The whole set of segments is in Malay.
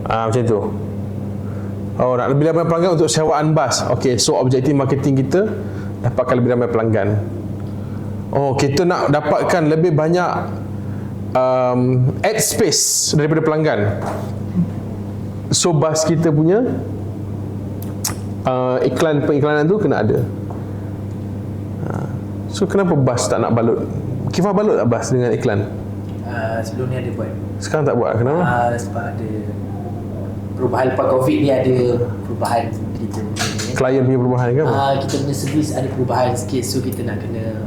Macam tu. Oh, nak lebih ramai pelanggan untuk sewaan bas. Okey, so objektif marketing kita dapatkan lebih ramai pelanggan. Oh, kita nak dapatkan lebih banyak ad space daripada pelanggan. So bas kita punya periklanan tu kena ada. So kenapa bas tak nak balut? Kifah balut tak bas dengan iklan? Sebelum ni ada buat. Sekarang tak buat, kenapa? Sebab ada perubahan lepas COVID ni, ada perubahan kita punya. Klien punya perubahan ke apa? Kita punya servis ada perubahan sikit, so kita nak kena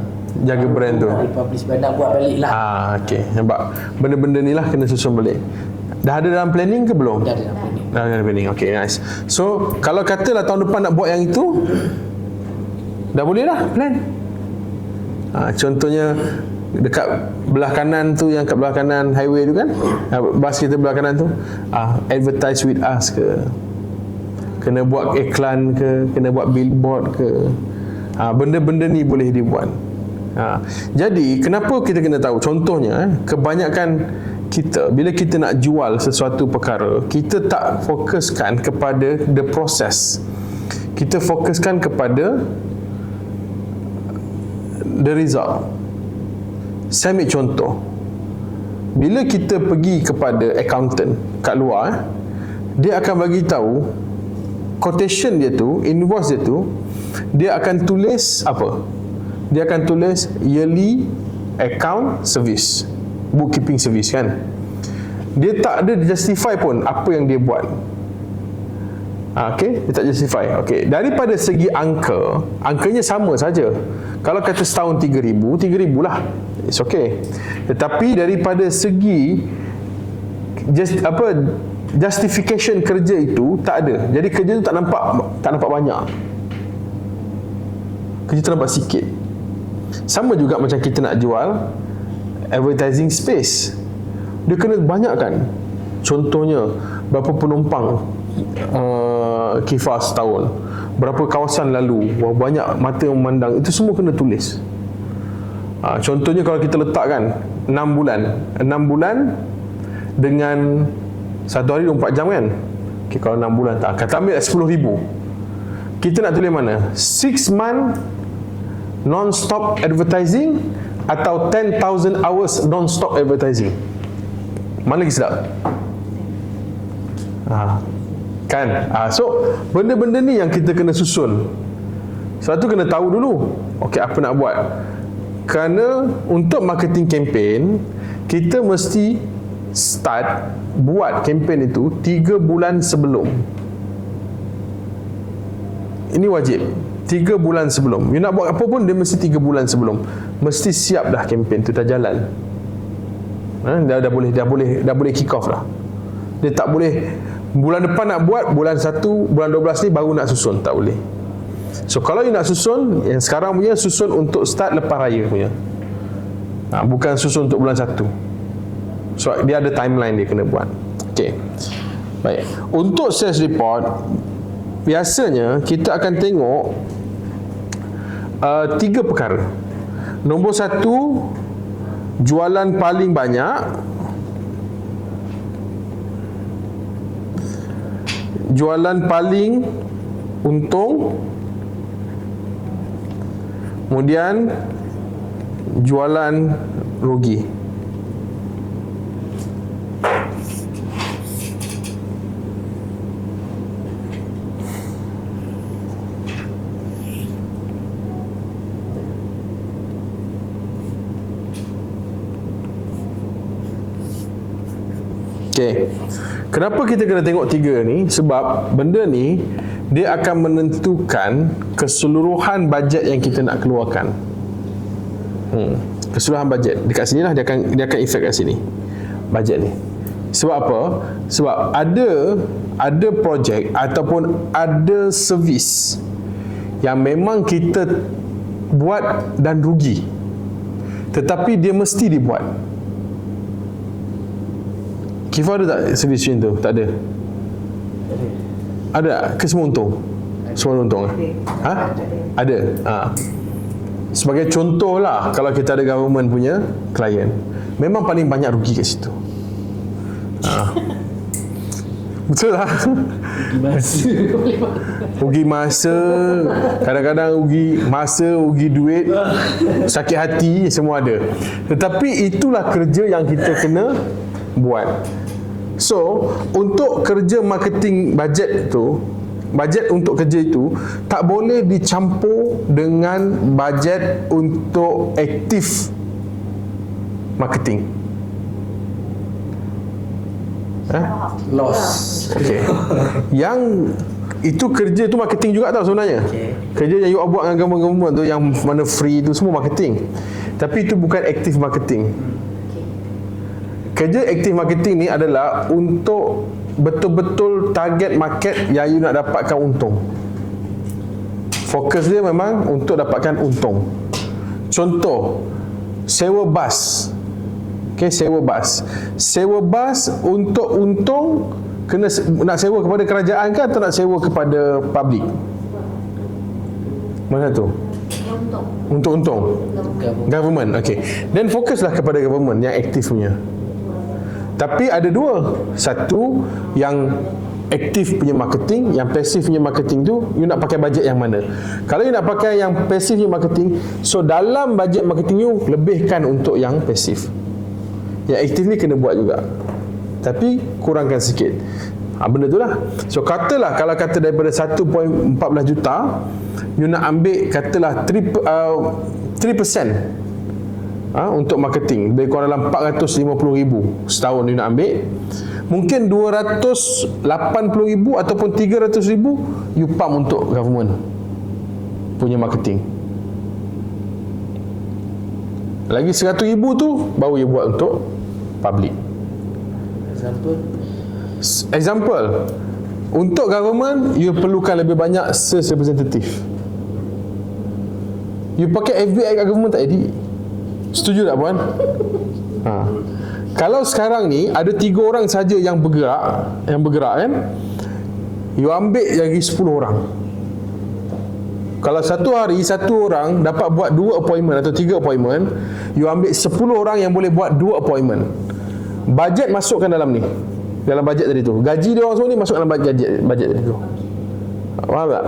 jaga brand tu. Republish brand, nak buat balik lah. Okey, nampak. Benda-benda ni lah kena susun balik. Dah ada dalam planning ke belum? Dah ada dalam planning. Dah ada dalam planning. Okey, nice. So, kalau katalah tahun depan nak buat yang itu, dah boleh lah plan. Contohnya dekat belah kanan tu, yang kat belah kanan highway tu kan, bas kita belah kanan tu, advertise with us ke, kena buat iklan ke, kena buat billboard ke, benda-benda ni boleh dibuat. Jadi kenapa kita kena tahu? Contohnya, kebanyakan kita bila kita nak jual sesuatu perkara, kita tak fokuskan kepada the process, kita fokuskan kepada the result. Saya ambil contoh, bila kita pergi kepada accountant kat luar, dia akan bagi tahu quotation dia tu, invoice dia tu, dia akan tulis apa? Dia akan tulis yearly account service, bookkeeping service kan. Dia tak ada justify pun apa yang dia buat. Okey, dia tak justify. Okey, daripada segi angkanya sama saja. Kalau kata setahun 3,000 lah, it's okay. Tetapi daripada segi justification kerja itu tak ada. Jadi kerja tu tak nampak banyak. Kerja tu nampak sikit. Sama juga macam kita nak jual advertising space, dia kena banyakkan. Contohnya, berapa penumpang Kifah setahun, berapa kawasan lalu, berapa banyak mata yang memandang, itu semua kena tulis. Contohnya kalau kita letakkan 6 bulan dengan satu hari 24 jam kan. Okay, kalau 6 bulan tak, kata ambil 10,000, kita nak tulis mana? 6 month non-stop advertising atau 10,000 hours non-stop advertising? Mana lagi sedap? Kan? So benda-benda ni yang kita kena susun. Sebab tu kena tahu dulu, okey, apa nak buat. Kerana untuk marketing campaign, kita mesti start buat campaign itu 3 bulan sebelum. Ini wajib. 3 bulan sebelum. You nak buat apa pun, dia mesti 3 bulan sebelum. Mesti siap dah campaign tu, dah jalan. Dah boleh kick off dah. Dia tak boleh bulan depan nak buat, bulan 1, bulan 12 ni baru nak susun, tak boleh. So kalau you nak susun, yang sekarang punya susun untuk start lepas raya punya. Bukan susun untuk bulan 1. So dia ada timeline dia kena buat. Okey. Baik. Untuk sales report, biasanya kita akan tengok 3 perkara. Nombor 1, jualan paling banyak, jualan paling untung, kemudian jualan rugi. Okey. Kenapa kita kena tengok 3 ni? Sebab benda ni dia akan menentukan keseluruhan bajet yang kita nak keluarkan. Keseluruhan bajet. Dekat sini lah dia akan efek kat sini. Bajet ni. Sebab apa? Sebab ada projek ataupun ada servis yang memang kita buat dan rugi, tetapi dia mesti dibuat. Kifah ada tak servis macam tu? Tak ada? Ada ke semua untung? Semua untung? Ada? Sebagai contoh lah, kalau kita ada government punya klien, memang paling banyak rugi kat situ. Betul lah. Rugi masa, kadang-kadang rugi masa, rugi duit, sakit hati, semua ada. Tetapi itulah kerja yang kita kena buat. So, untuk kerja marketing bajet tu, bajet untuk kerja itu tak boleh dicampur dengan bajet untuk aktif marketing. Loss. Okey. Yang itu kerja tu marketing juga tau sebenarnya. Kerja yang you buat dengan government tu, yang mana free tu semua marketing. Tapi itu bukan aktif marketing. Kerja aktif marketing ni adalah untuk betul-betul target market yang you nak dapatkan untung. Fokus dia memang untuk dapatkan untung. Contoh, sewa bas. Okay, sewa bas. Sewa bas untuk untung, kena nak sewa kepada kerajaan ke atau nak sewa kepada public? Mana tu? Untuk untung. Government. Okay. Then fokuslah kepada government yang aktif punya. Tapi ada dua. Satu yang aktif punya marketing, yang pasif punya marketing tu you nak pakai bajet yang mana? Kalau you nak pakai yang pasif punya marketing, so dalam bajet marketing you lebihkan untuk yang pasif. Yang aktif ni kena buat juga, tapi kurangkan sikit. Benda tu lah. So katalah kalau kata daripada 1.14 juta you nak ambil katalah 3% untuk marketing, lebih kurang dalam 450,000 setahun you nak ambil. Mungkin 280,000 ataupun 300,000 you pump untuk government punya marketing. Lagi 100,000 tu baru you buat untuk public. Example, untuk government you perlukan lebih banyak sales representative. You pakai FBI kat government tak jadi. Setuju tak puan? Kalau sekarang ni ada 3 orang saja yang bergerak kan, you ambil lagi 10 orang. Kalau satu hari satu orang dapat buat 2 appointment atau 3 appointment, you ambil 10 orang yang boleh buat 2 appointment. Bajet masukkan dalam ni, dalam bajet tadi tu. Gaji dia orang semua ni masuk dalam bajet tadi tu. Faham tak?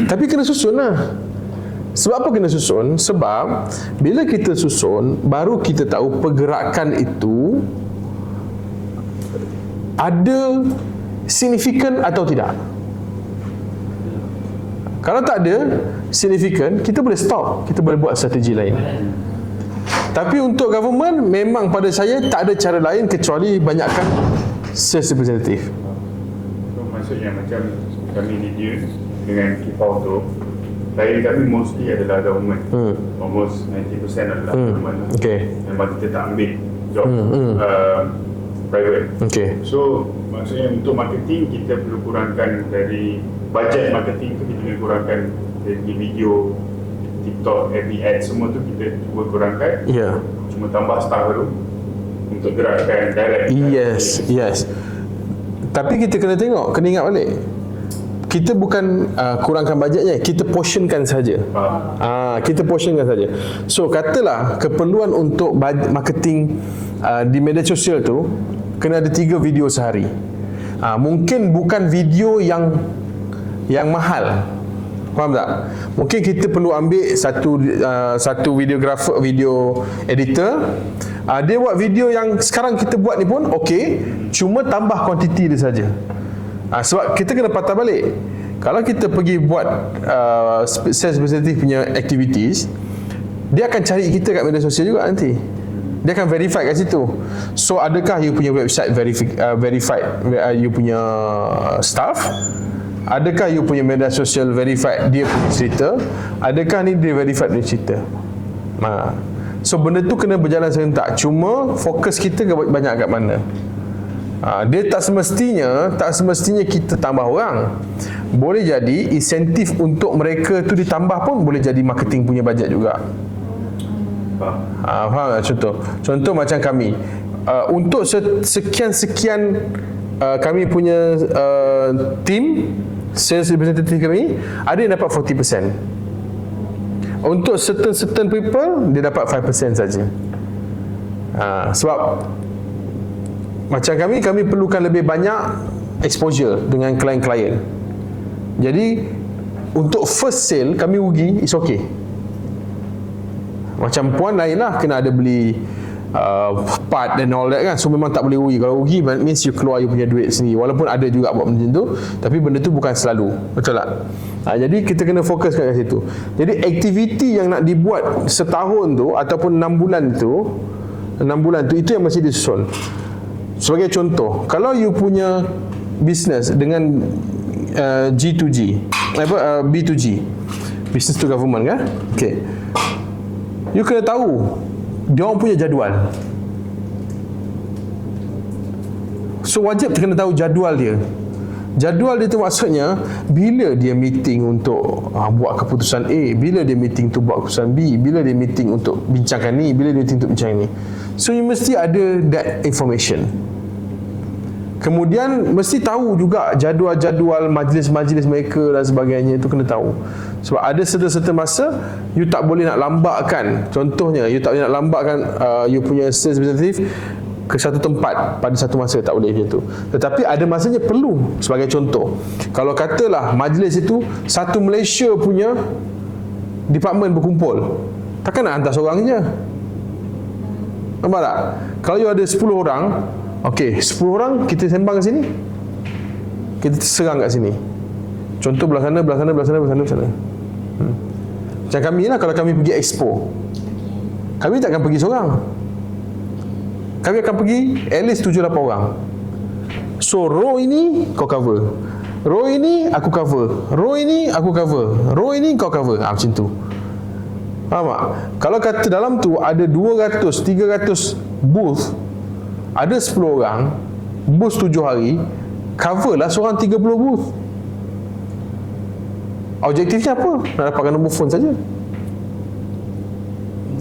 Tapi kena susun lah. Sebab apa kena susun? Sebab bila kita susun, baru kita tahu pergerakan itu ada signifikan atau tidak. Kalau tak ada signifikan, kita boleh stop, kita boleh buat strategi lain. Tapi untuk government, memang pada saya tak ada cara lain kecuali banyakkan sales representative. So maksudnya macam kami ni dia dengan Kipau tu, klien kami mostly adalah government. Almost 90% adalah government. Okay. Memang kita tak ambil job private. Okay. So maksudnya untuk marketing kita perlu kurangkan dari bajet marketing tu, kita perlu kurangkan dari video, TikTok, FB ads, semua tu kita cuba kurangkan. Ya. Cuma tambah staff baru untuk gerakkan direct. Yes. Tapi kita kena tengok, kena ingat balik. Kita bukan kurangkan bajetnya, kita portionkan saja. Kita portionkan saja. So katalah keperluan untuk marketing di media sosial tu kena ada 3 video sehari. Mungkin bukan video yang mahal. Faham tak? Mungkin kita perlu ambil satu videographer, video editor. Dia buat video yang sekarang kita buat ni pun okey, cuma tambah kuantiti dia saja. Sebab kita kena patah balik. Kalau kita pergi buat sales representative punya activities, dia akan cari kita kat media sosial juga nanti. Dia akan verify kat situ. So adakah you punya website verified you punya staff? Adakah you punya media sosial verified dia punya cerita? Adakah ni dia verified punya cerita? So benda tu kena berjalan serentak. Cuma fokus kita banyak kat mana? Dia tak semestinya kita tambah orang. Boleh jadi insentif untuk mereka tu ditambah pun boleh jadi marketing punya bajet juga. Faham tak? Contoh macam kami, untuk sekian kami punya team sales representative kami, ada yang dapat 40%. Untuk certain people dia dapat 5% saja. Sebab macam kami perlukan lebih banyak exposure dengan klien-klien. Jadi untuk first sale kami rugi, it's okay. Macam puan lain lah, kena ada beli part and all that kan. So memang tak boleh rugi. Kalau rugi means you keluar you punya duit sendiri. Walaupun ada juga buat benda tu, tapi benda tu bukan selalu. Betul tak? Jadi kita kena fokus kat situ. Jadi aktiviti yang nak dibuat setahun tu ataupun 6 bulan tu, itu yang mesti disusun. Sebagai contoh, kalau you punya business dengan G2G, B2G, business to government kan? Okay, you kena tahu dia orang punya jadual. So wajib kena tahu jadual dia. Jadual dia tu maksudnya bila dia meeting untuk buat keputusan A, bila dia meeting untuk buat keputusan B, bila dia meeting untuk bincangkan ni, bila dia meeting untuk bincang ni. So you mesti ada that information. Kemudian mesti tahu juga jadual-jadual majlis-majlis mereka dan sebagainya, itu kena tahu. Sebab ada serta-serta masa you tak boleh nak lambatkan. Contohnya you tak boleh nak lambatkan you punya sales representative ke satu tempat pada satu masa, tak boleh macam tu. Tetapi ada masanya perlu. Sebagai contoh, kalau katalah majlis itu satu Malaysia punya department berkumpul, takkan nak hantar seorang je. Nampak tak? Kalau you ada 10 orang, okey, 10 orang kita sembang kat sini, kita serang kat sini. Contoh belah sana. Macam kami lah, kalau kami pergi expo, kami takkan pergi seorang. Kami akan pergi at least 7-8 orang. So row ini kau cover, row ini aku cover, row ini aku cover, row ini kau cover. Macam tu. Faham tak? Kalau kata dalam tu ada 200, 300 booth, ada 10 orang, booth 7 hari, cover lah seorang 30 booth. Objektifnya apa? Nak dapatkan nombor phone saja.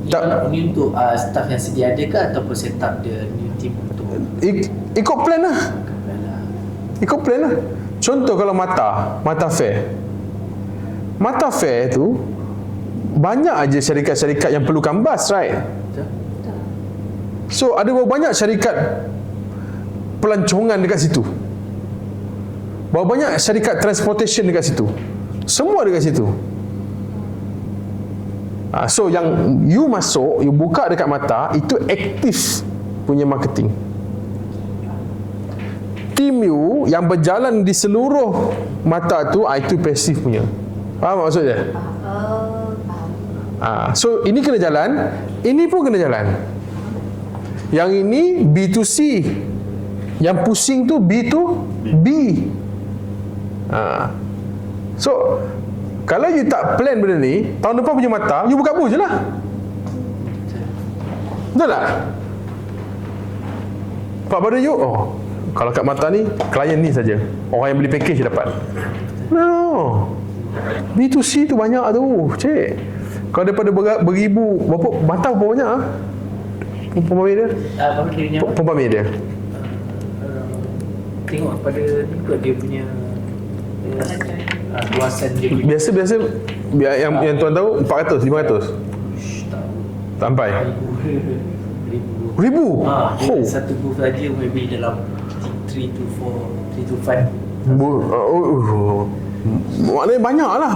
Ini untuk staff yang sedia ada ke ataupun set up the new team untuk ikut plan lah. Ikut plan lah. Contoh kalau Mata Fair tu banyak aja syarikat-syarikat yang perlukan bas, right? So ada berapa banyak syarikat pelancongan dekat situ, berapa banyak syarikat transportation dekat situ, semua dekat situ. So yang you masuk, you buka dekat Mata, itu aktif punya marketing. Team you yang berjalan di seluruh Mata tu, itu pasif punya. Faham maksudnya? So ini kena jalan, ini pun kena jalan. Yang ini B2C, yang pusing tu B2B. So kalau you tak plan benda ni, tahun depan punya Mata, you buka booth je lah. Betul tak? Pak pada you, kalau kat Mata ni, klien ni saja, orang yang beli package dapat. No, B2C tu banyak tu, cik. Kalau daripada beribu, berapa Mata berapa banyak pembami dia? Pembami dia. Tengok pada dia punya luasan dia. Biasa yang tuan tahu 400, 500. Sampai 1000. Satu booth aja maybe dalam 3 to 5. Maknanya banyak lah.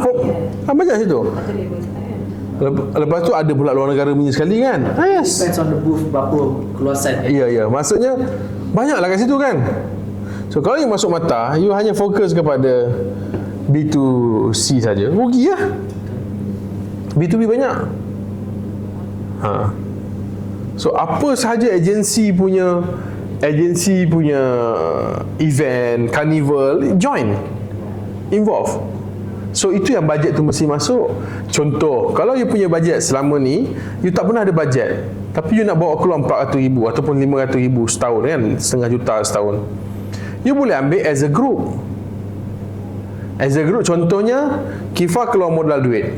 Banyak situ. Lepas tu ada pula luar negara punya sekali kan. Yes. Depends on the booth berapa keluasan. Ya. Maksudnya banyaklah kat situ kan. So kalau you masuk Mata, you hanya fokus kepada B2C saja, rugi lah. B2B banyak. So apa sahaja agensi punya event, carnival, join, involve. So itu yang bajet tu mesti masuk. Contoh, kalau you punya bajet selama ni, you tak pernah ada bajet, tapi you nak bawa keluar 400,000 ataupun 500,000 setahun kan, setengah juta setahun, you boleh ambil as a group. As a group, contohnya Kifa keluar modal duit,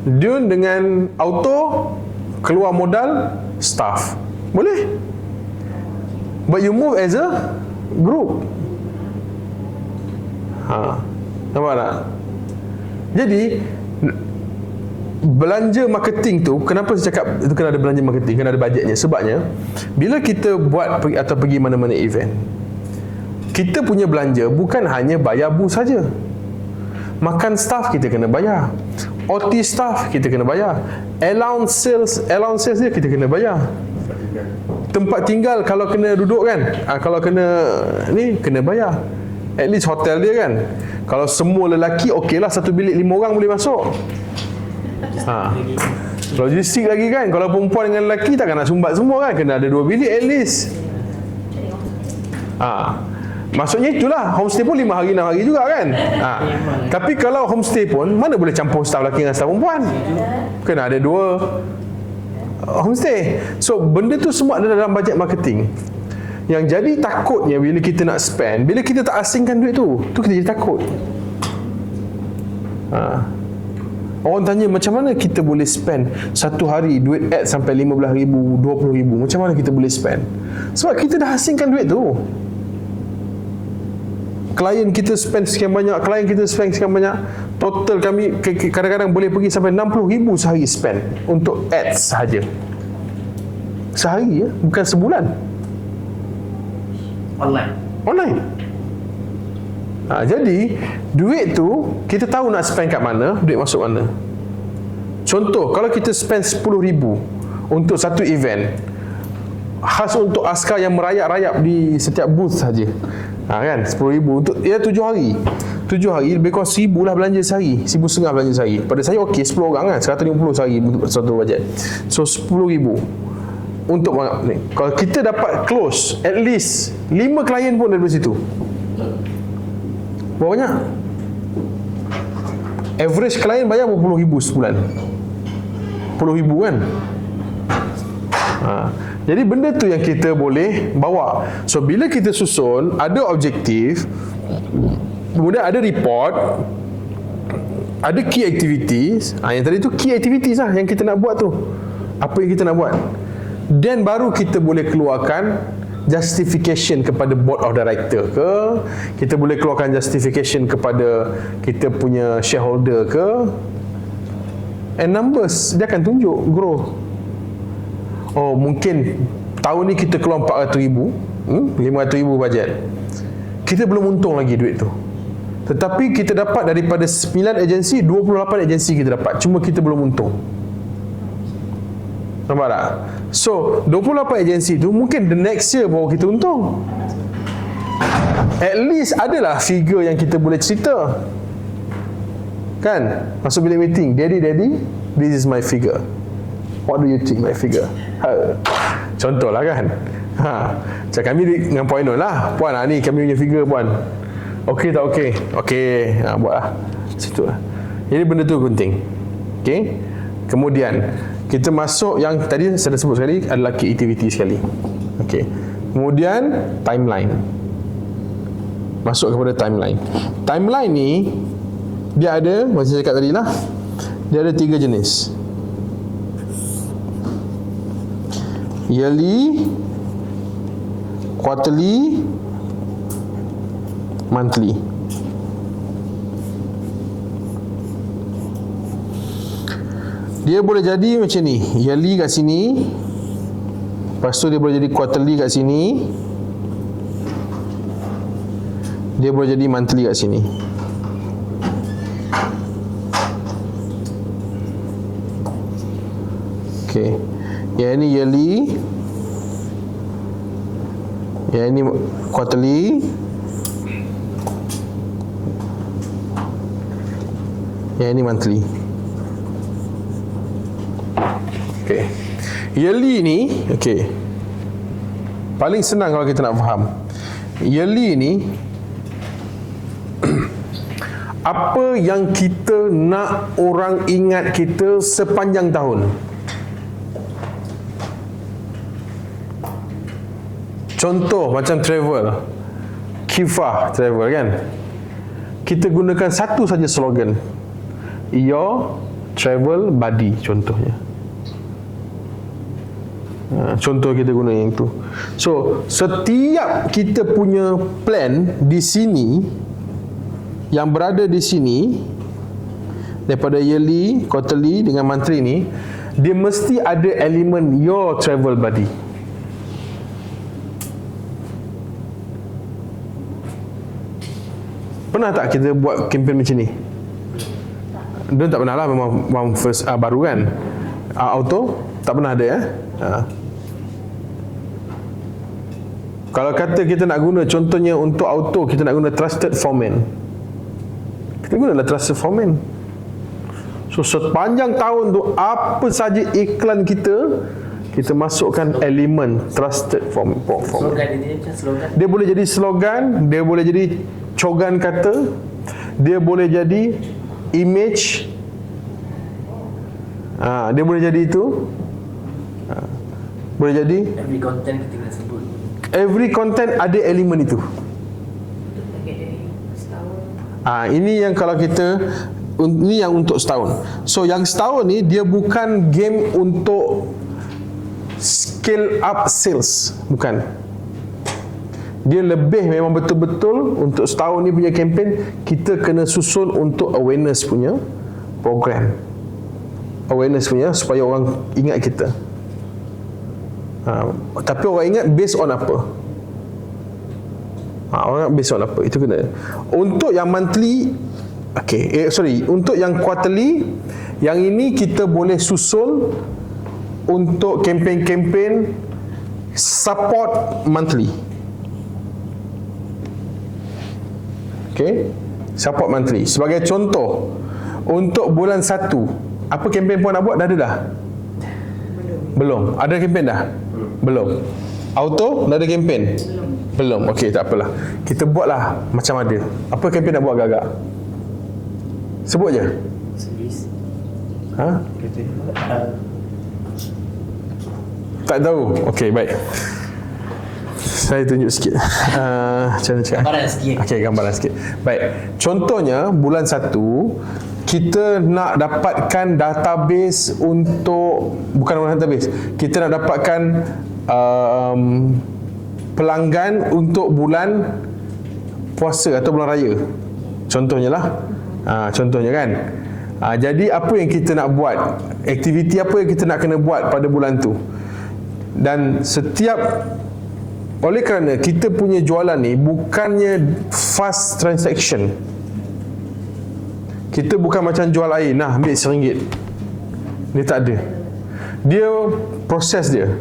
Dun dengan Auto keluar modal staff, boleh. But you move as a group. Nampak tak? Jadi belanja marketing tu, kenapa saya cakap itu kena ada belanja marketing, kena ada bajetnya? Sebabnya bila kita buat atau pergi mana-mana event, kita punya belanja bukan hanya bayar booth saja. Makan staff kita kena bayar, OT staff kita kena bayar, allowance sales dia kita kena bayar, tempat tinggal kalau kena duduk kan, kalau kena ni kena bayar. At least hotel dia kan, kalau semua lelaki okey lah, satu bilik 5 orang boleh masuk. Logistik lagi kan, kalau perempuan dengan lelaki takkan nak sumbat semua kan, kena ada 2 bilik at least. Maksudnya itulah, homestay pun 5 hari 6 hari juga kan. Tapi kalau homestay pun mana boleh campur staff lelaki dengan staff perempuan, kena ada 2 homestay. So benda tu semua ada dalam bajet marketing. Yang jadi takutnya bila kita nak spend, bila kita tak asingkan duit tu kita jadi takut. Orang tanya macam mana kita boleh spend satu hari duit ad sampai RM15,000, RM20,000, macam mana kita boleh spend? Sebab kita dah asingkan duit tu. Klien kita spend sekian banyak, total kami kadang-kadang boleh pergi sampai RM60,000 sehari spend untuk ads sahaja. Sehari ya, bukan sebulan. Online. Jadi duit tu kita tahu nak spend kat mana, duit masuk mana. Contoh, kalau kita spend RM10,000 untuk satu event, khas untuk askar yang merayap-rayap di setiap booth saja, kan, RM10,000 untuk 7 hari. 7 hari lebih kurang RM1,000 lah belanja sehari, RM1,500 belanja sehari. Pada saya okey 10 orang kan, RM150 sehari untuk satu bajet. So RM10,000 untuk ni. Kalau kita dapat close at least 5 klien pun dari situ, berapa banyak? Average klien bayar RM20,000 sebulan, RM10,000 kan. Jadi benda tu yang kita boleh bawa. So bila kita susun, ada objektif, kemudian ada report, ada key activities. Yang tadi tu key activities lah yang kita nak buat tu, apa yang kita nak buat. Dan baru kita boleh keluarkan justification kepada board of director ke, kita boleh keluarkan justification kepada kita punya shareholder ke, and numbers dia akan tunjuk growth. Oh mungkin tahun ni kita keluar RM400,000, RM500,000 bajet, kita belum untung lagi duit tu, tetapi kita dapat daripada 9 agensi, 28 agensi kita dapat, cuma kita belum untung. Nampak tak? So 28 agensi tu mungkin the next year baru kita untung. At least adalah figure yang kita boleh cerita kan, masuk bilik meeting, daddy this is my figure, what do you think my figure? Contoh lah kan. Macam kami dengan Puan Ainul lah, Puan ni kami punya figure Puan, okey tak okey? Okey, buat lah situ lah. Jadi benda tu penting. Okay. Kemudian kita masuk yang tadi saya dah sebut sekali, adalah key activity sekali. Okey. Kemudian timeline. Masuk kepada timeline. Timeline ni dia ada, macam saya cakap tadi lah, dia ada 3 jenis. Yearly, quarterly, monthly. Dia boleh jadi macam ni, yearly kat sini, lepas tu dia boleh jadi quarterly kat sini, dia boleh jadi monthly kat sini. Okay, yang ini yearly, yang ini quarterly, yang ini monthly. Okay. Yearly ni, okay, paling senang kalau kita nak faham. Yearly ni apa yang kita nak orang ingat kita sepanjang tahun. Contoh macam travel, Kifah Travel kan, kita gunakan satu saja slogan, Your Travel Buddy contohnya. Contoh kita guna yang tu. So setiap kita punya plan di sini, yang berada di sini, daripada yearly, quarterly dengan monthly ni, dia mesti ada elemen your travel buddy. Pernah tak kita buat kempen macam ni? Dia tak pernah lah, memang first baru kan. Auto tak pernah ada Kalau kata kita nak guna, contohnya untuk auto kita nak guna trusted foreman, kita gunalah trusted foreman. So sepanjang tahun tu apa saja iklan kita masukkan elemen trusted foreman. Slogan ini macam slogan. Dia boleh jadi slogan, dia boleh jadi cogan kata, dia boleh jadi image, dia boleh jadi itu, boleh jadi Every content kita kena sebut. every content ada elemen itu. Ini yang kalau kita, ini yang untuk setahun. So yang setahun ni dia bukan game untuk scale up sales, bukan. Dia lebih memang betul-betul untuk setahun ni punya kempen, kita kena susun untuk awareness punya program. Awareness punya, supaya orang ingat kita. Tapi orang ingat based on apa? Orang based on apa? Itu kena. Untuk yang monthly, untuk yang quarterly, yang ini kita boleh susun untuk kempen-kempen support monthly. Support monthly. Sebagai contoh, untuk bulan 1, apa kempen pun nak buat dah ada dah? Belum. Ada kempen dah? Belum. Auto dah ada kempen? Belum. Okey, tak apalah. Kita buatlah macam ada. Apa kempen nak buat agak-agak? Sebut je. Servis. Tak tahu. Okey, baik. Saya tunjuk sikit. Macam mana cakap? Gambaran sikit. Okey, gambaran sikit. Baik. Contohnya bulan 1 kita nak dapatkan database untuk, bukan database, kita nak dapatkan pelanggan untuk bulan puasa atau bulan raya. Contohnya lah. Contohnya kan. Jadi apa yang kita nak buat? Aktiviti apa yang kita nak kena buat pada bulan tu? Dan oleh kerana kita punya jualan ni bukannya fast transaction. Kita bukan macam jual air, nah ambil RM1. Dia tak ada. Dia proses dia.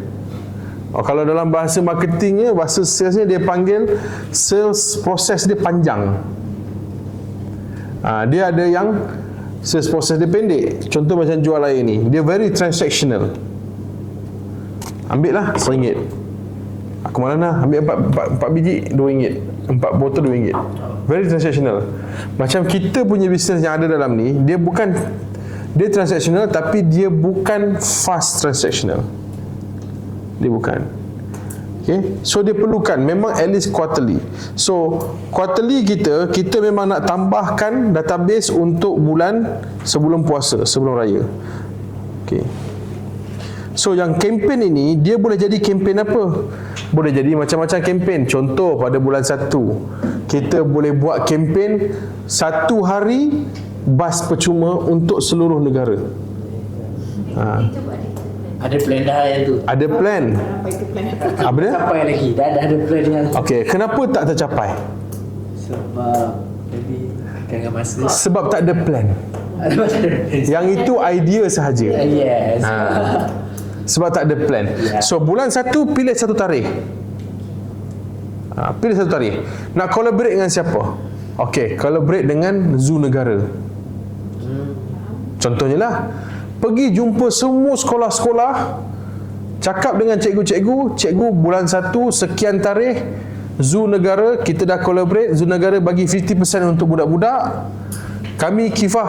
Kalau dalam bahasa marketingnya, bahasa salesnya, dia panggil sales proses dia panjang. Dia ada yang sales proses dia pendek. Contoh macam jual air ni, dia very transactional. Ambil lah RM1. Aku mana nak ambil 4 biji RM2, 4 botol RM2. Very transactional. Macam kita punya bisnes yang ada dalam ni, dia transactional, tapi dia bukan fast transactional. Dia bukan. So dia perlukan memang at least quarterly. So quarterly kita memang nak tambahkan database untuk bulan sebelum puasa, sebelum raya. So yang kempen ini, dia boleh jadi kempen apa? Boleh jadi macam-macam kempen. Contoh pada bulan 1, kita boleh buat kempen 1 hari bas percuma untuk seluruh negara. Ada plan dah yang tu. Ada plan. Apa dia? Sampai lagi. Dah ada plan yang tu. Okey, kenapa tak tercapai? Sebab maybe dengan masa. Sebab tak ada plan. Yang itu idea sahaja. Yes. Sebab tak ada plan. So bulan 1 pilih satu tarikh. Pilih satu tarikh. Nak collaborate dengan siapa? Okey, collaborate dengan Zoo Negara. Contohnya lah, pergi jumpa semua sekolah-sekolah, cakap dengan cikgu bulan 1 sekian tarikh Zoo Negara, kita dah collaborate, Zoo Negara bagi 50% untuk budak-budak. Kami kifah